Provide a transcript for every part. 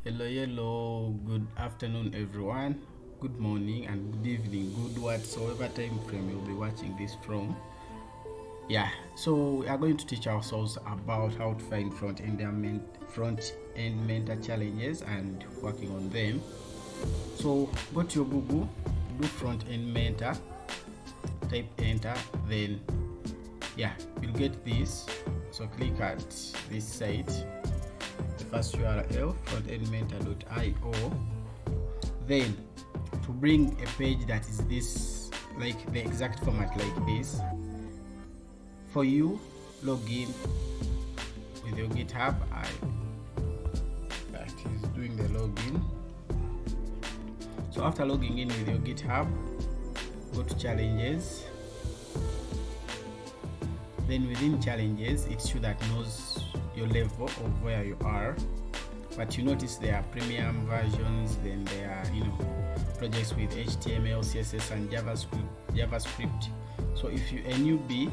Hello, good afternoon everyone, good morning and good evening, good whatsoever time frame you'll be watching this from. So we are going to teach ourselves about how to find front-end mentor challenges and working on them. So go to your Google, do front-end mentor, type enter, then you'll get this. So click at this site, the first URL, frontendmentor.io. Then to bring a page that is this, like the exact format like this, for you, log in with your GitHub. That is doing the login. So after logging in with your GitHub, go to challenges. Then within challenges, it's you that knows your level of where you are. But you notice there are premium versions, then there are projects with HTML, CSS and JavaScript. So if you're a newbie,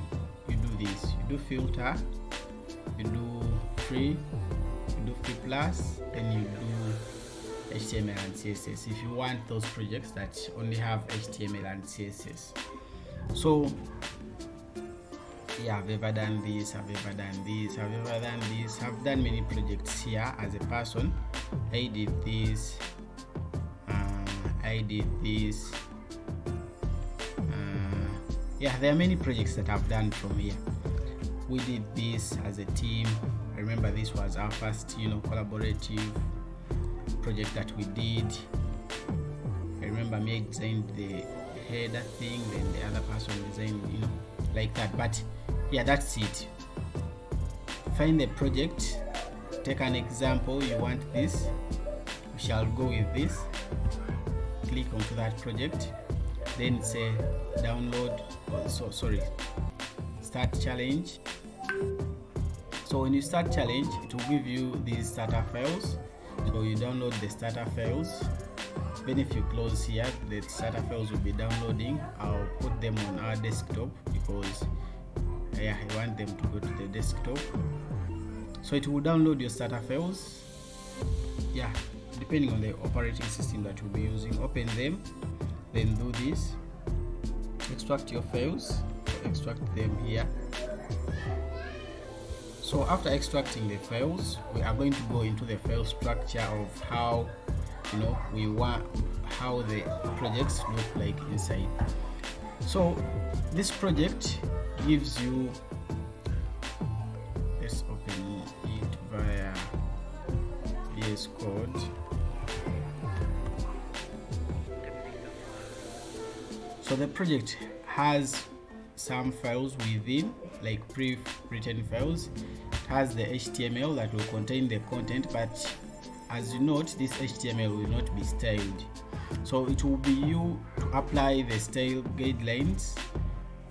you do this. You do filter, you do free, you do free plus, then you do HTML and CSS if you want those projects that only have HTML and CSS. So I've ever done this, I've done many projects here as a person. I did this, there are many projects that I've done from here. We did this as a team. I remember this was our first collaborative project that we did. I remember me designed the header thing, then the other person designed like that. But that's it. Find the project, take an example. You want this, we shall go with this. Click onto that project, then say download, start challenge. So when you start challenge, it will give you these starter files. So you download the starter files. Then if you close here, the starter files will be downloading. I'll put them on our desktop because I want them to go to the desktop. So it will download your starter files, depending on the operating system that you'll be using. Open them, then do this, extract your files. Extract them here. So after extracting the files, we are going to go into the file structure of how we want how the projects look like inside. So this project gives you, let's open it via VS Code. So the project has some files within, like pre-written files. It has the HTML that will contain the content, but as you note, this HTML will not be styled. So it will be you to apply the style guidelines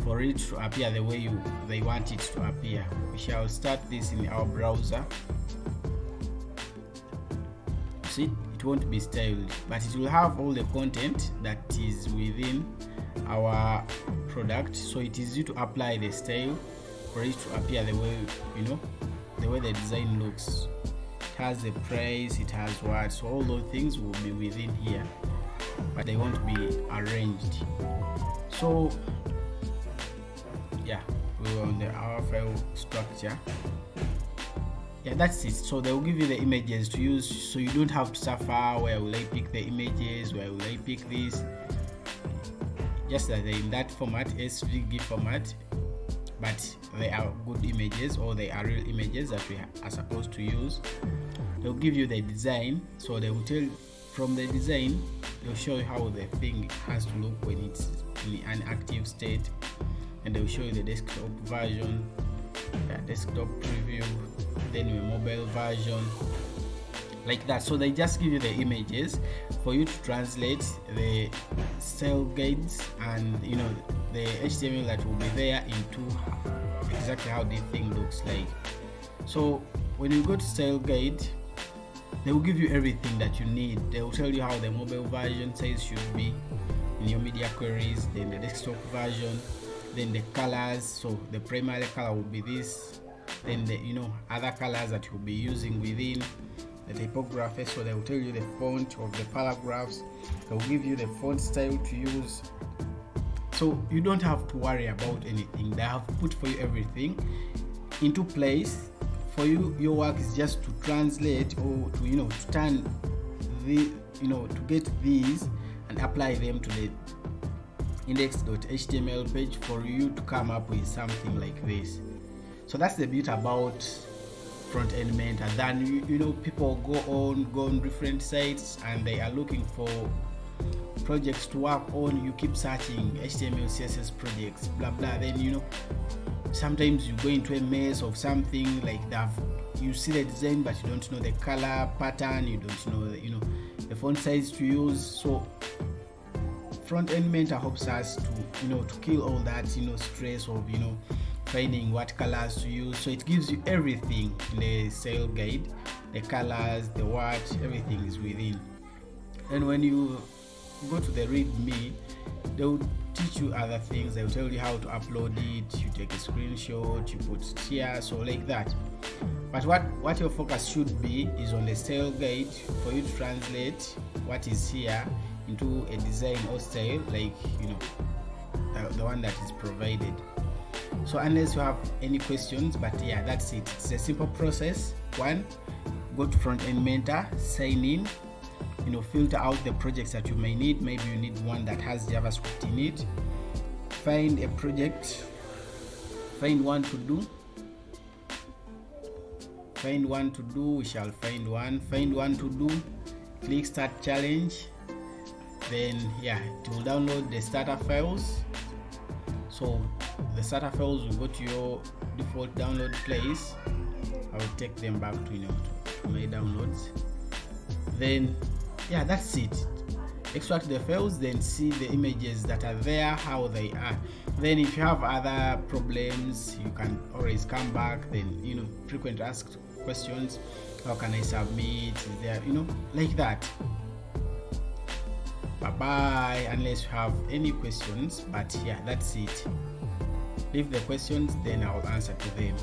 for it to appear the way they want it to appear. We shall start this in our browser. See, it won't be styled, but it will have all the content that is within our product. So it is you to apply the style for it to appear the way the way the design looks. It has the price, it has what, so all those things will be within here, but they won't be arranged. So we're on our file structure. That's it. So they will give you the images to use, so you don't have to suffer where will I pick the images, where will I pick this. Just that they're in that format, SVG format, but they are good images, or they are real images that we are supposed to use. They'll give you the design, so they will tell from the design, they'll show you how the thing has to look when it's in an active state, and they'll show you the desktop version, desktop preview, then your mobile version, like that. So they just give you the images for you to translate the style guides and the HTML that will be there into exactly how this thing looks like. So when you go to style guide, they will give you everything that you need. They will tell you how the mobile version size should be in your media queries, then the desktop version, then the colors. So the primary color will be this, then the other colors that you'll be using within, the typography, so they will tell you the font of the paragraphs, they will give you the font style to use, so you don't have to worry about anything. They have put for you everything into place for you. Your work is just to translate or to to turn the to get these and apply them to the index.html page for you to come up with something like this. So that's the bit about front-end mentor. Then people go on different sites and they are looking for projects to work on. You keep searching HTML CSS projects, blah blah, then sometimes you go into a mess of something like that. You see the design but you don't know the color pattern, you don't know the font size to use. So front-end mentor helps us to kill all that stress of finding what colors to use. So it gives you everything in the style guide, the colors, the what, everything is within. And when you go to the readme, they will teach you other things. They will tell you how to upload it, you take a screenshot, you put it here, so like that. But what your focus should be is on the style guide, for you to translate what is here into a design or style, like the one that is provided. So unless you have any questions, but yeah, that's it. It's a simple process. One, go to front-end mentor, sign in, filter out the projects that you may need. Maybe you need one that has JavaScript in it. Find a project, find one to do, we shall find one to do, click start challenge. Then it will download the starter files. So the starter files will go to your default download place. I will take them back to my downloads. Then that's it. Extract the files, then see the images that are there, how they are. Then if you have other problems, you can always come back. Then frequent asked questions, how can I submit, is there like that. Bye bye, unless you have any questions. But that's it. Leave the questions, then I'll answer to them.